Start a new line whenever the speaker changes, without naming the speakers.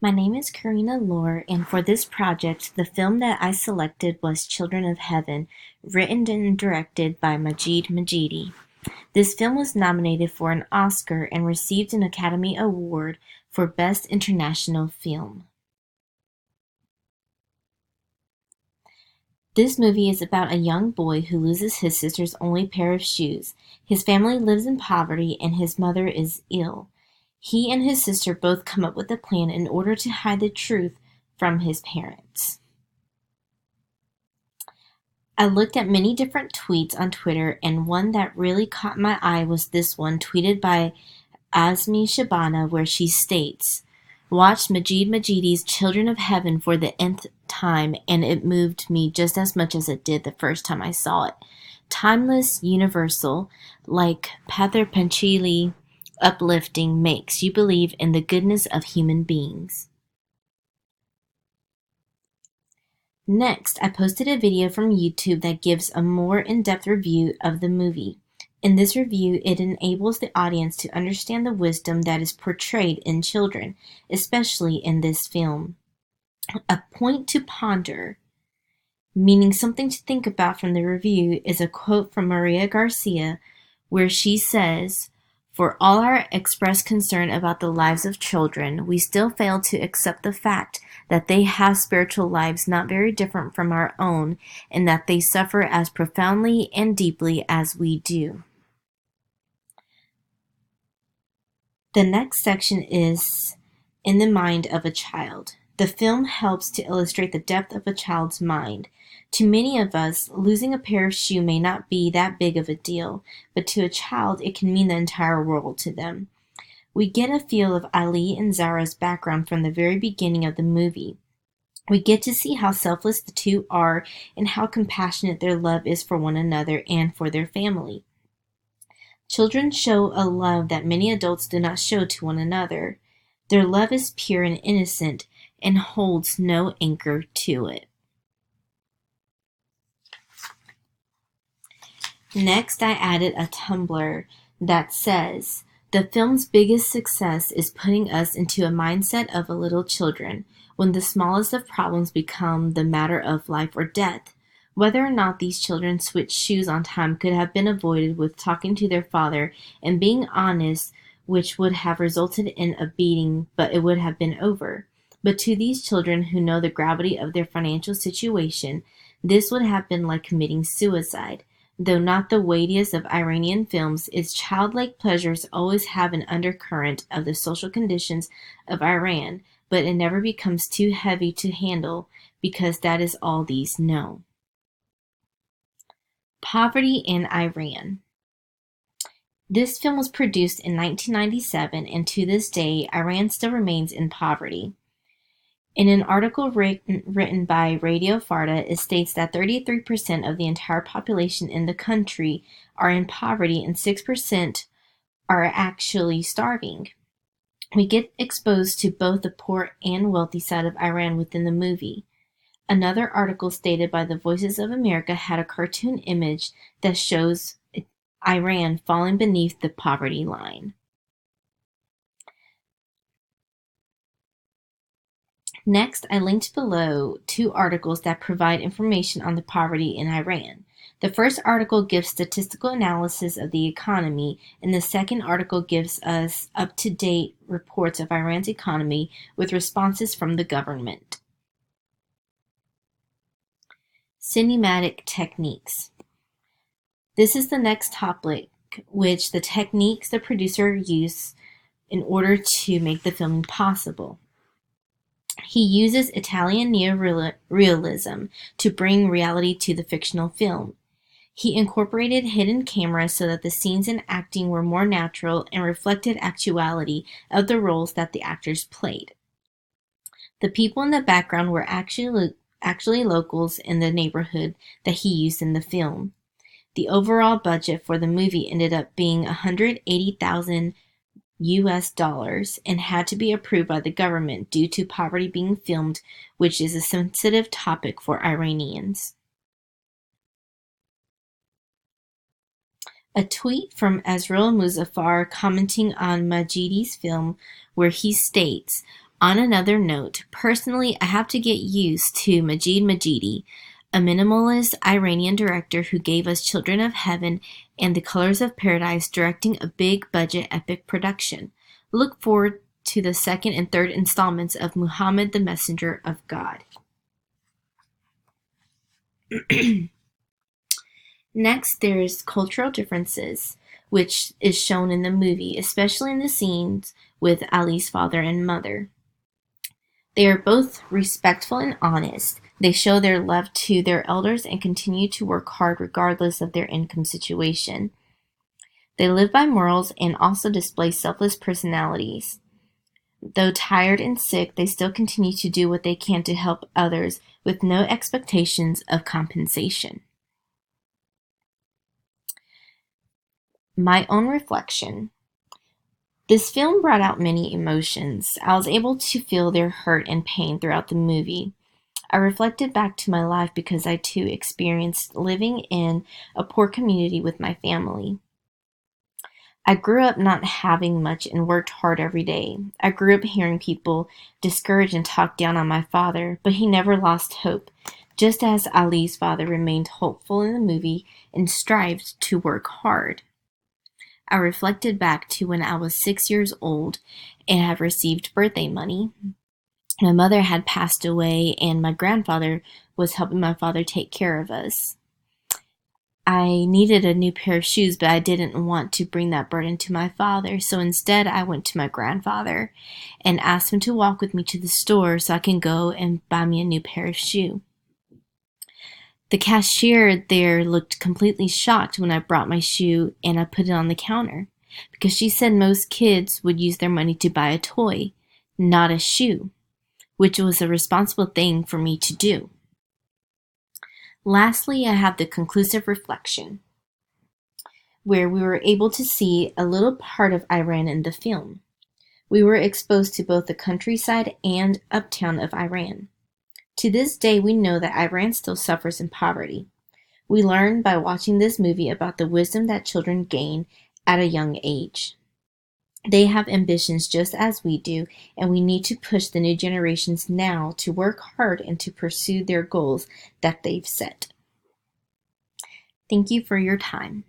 My name is Karina Lohr, and for this project, the film that I selected was Children of Heaven, written and directed by Majid Majidi. This film was nominated for an Oscar and received an Academy Award for Best International Film. This movie is about a young boy who loses his sister's only pair of shoes. His family lives in poverty and his mother is ill. He and his sister both come up with a plan in order to hide the truth from his parents. I looked at many different tweets on Twitter, and one that really caught my eye was this one tweeted by Azmi Shabana, where she states, "Watched Majid Majidi's Children of Heaven for the nth time, and it moved me just as much as it did the first time I saw it. Timeless, universal, like Pather Panchali, uplifting, makes you believe in the goodness of human beings." Next, I posted a video from YouTube that gives a more in-depth review of the movie. In this review, it enables the audience to understand the wisdom that is portrayed in children, especially in this film. A point to ponder, meaning something to think about from the review, is a quote from Maria Garcia where she says, "For all our expressed concern about the lives of children, we still fail to accept the fact that they have spiritual lives not very different from our own, and that they suffer as profoundly and deeply as we do." The next section is In the Mind of a Child. The film helps to illustrate the depth of a child's mind. To many of us, losing a pair of shoes may not be that big of a deal, but to a child it can mean the entire world to them. We get a feel of Ali and Zara's background from the very beginning of the movie. We get to see how selfless the two are and how compassionate their love is for one another and for their family. Children show a love that many adults do not show to one another. Their love is pure and innocent and holds no anchor to it. Next, I added a Tumblr that says, "The film's biggest success is putting us into a mindset of a little children, when the smallest of problems become the matter of life or death. Whether or not these children switched shoes on time could have been avoided with talking to their father and being honest, which would have resulted in a beating, but it would have been over. But to these children who know the gravity of their financial situation, this would have been like committing suicide. Though not the weightiest of Iranian films, its childlike pleasures always have an undercurrent of the social conditions of Iran, but it never becomes too heavy to handle because that is all these know." Poverty in Iran. This film was produced in 1997, and to this day, Iran still remains in poverty. In an article written by Radio Farda, it states that 33% of the entire population in the country are in poverty and 6% are actually starving. We get exposed to both the poor and wealthy side of Iran within the movie. Another article stated by the Voices of America had a cartoon image that shows Iran falling beneath the poverty line. Next, I linked below two articles that provide information on the poverty in Iran. The first article gives statistical analysis of the economy, and the second article gives us up-to-date reports of Iran's economy with responses from the government. Cinematic techniques. This is the next topic, which the techniques the producer used in order to make the filming possible. He uses Italian neorealism to bring reality to the fictional film. He incorporated hidden cameras so that the scenes and acting were more natural and reflected actuality of the roles that the actors played. The people in the background were actually locals in the neighborhood that he used in the film. The overall budget for the movie ended up being $180,000 and had to be approved by the government due to poverty being filmed, which is a sensitive topic for Iranians. A tweet from Azrael Muzaffar commenting on Majidi's film where he states, On another note, personally, I have to get used to Majid Majidi, a minimalist Iranian director who gave us Children of Heaven and The Colors of Paradise, directing a big budget epic production. Look forward to the second and third installments of Muhammad the Messenger of God. Next, there's cultural differences, which is shown in the movie, especially in the scenes with Ali's father and mother. They are both respectful and honest. They show their love to their elders and continue to work hard regardless of their income situation. They live by morals and also display selfless personalities. Though tired and sick, they still continue to do what they can to help others with no expectations of compensation. My own reflection. This film brought out many emotions. I was able to feel their hurt and pain throughout the movie. I reflected back to my life because I too experienced living in a poor community with my family. I grew up not having much and worked hard every day. I grew up hearing people discourage and talk down on my father, but he never lost hope, just as Ali's father remained hopeful in the movie and strived to work hard. I reflected back to when I was 6 years old and had received birthday money. My mother had passed away and my grandfather was helping my father take care of us. I needed a new pair of shoes, but I didn't want to bring that burden to my father, so instead I went to my grandfather and asked him to walk with me to the store so I can go and buy me a new pair of shoes. The cashier there looked completely shocked when I brought my shoe and I put it on the counter, because she said most kids would use their money to buy a toy, not a shoe, which was a responsible thing for me to do. Lastly, I have the conclusive reflection, where we were able to see a little part of Iran in the film. We were exposed to both the countryside and uptown of Iran. To this day, we know that Iran still suffers in poverty. We learn by watching this movie about the wisdom that children gain at a young age. They have ambitions just as we do, and we need to push the new generations now to work hard and to pursue their goals that they've set. Thank you for your time.